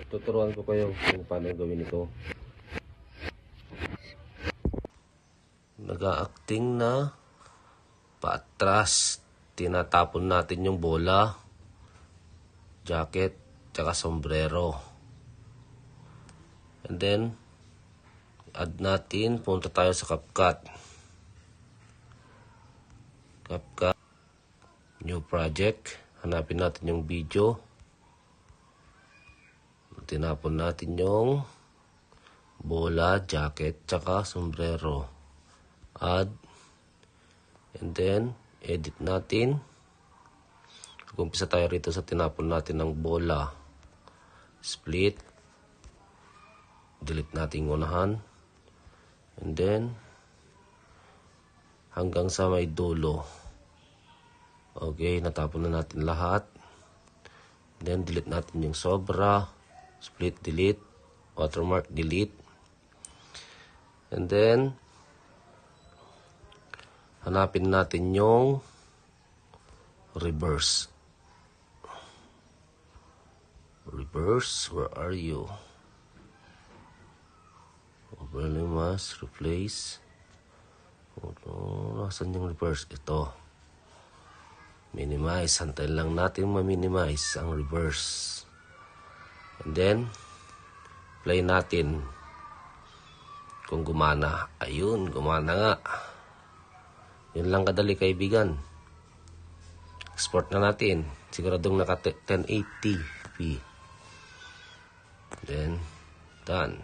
tuturuan ko kayo kung paano gawin ito. Nag-a-acting na paatras. Tinatapon natin yung bola, jacket, tsaka sombrero. And then, add natin, punta tayo sa CapCut. CapCut, new project. Hanapin natin yung video. Tinapon natin yung bola, jacket, tsaka sombrero. Add. And then, edit natin. Umpisa tayo rito sa tinapon natin ng bola. Split. Delete natin unahan. And then, hanggang sa may dulo. Okay, natapon na natin lahat. Then, delete natin yung sobra. Split, delete. Watermark, delete. And then, hanapin natin yung reverse. Reverse, where are you? Overlay mask, replace. Nasaan yung reverse? Ito. Minimize. Hantayin lang natin ma-minimize ang reverse. And then, play natin. Kung gumana. Ayun, gumana nga. Yun lang kadali, kaibigan. Export na natin. Siguradong naka 1080p. Then, done.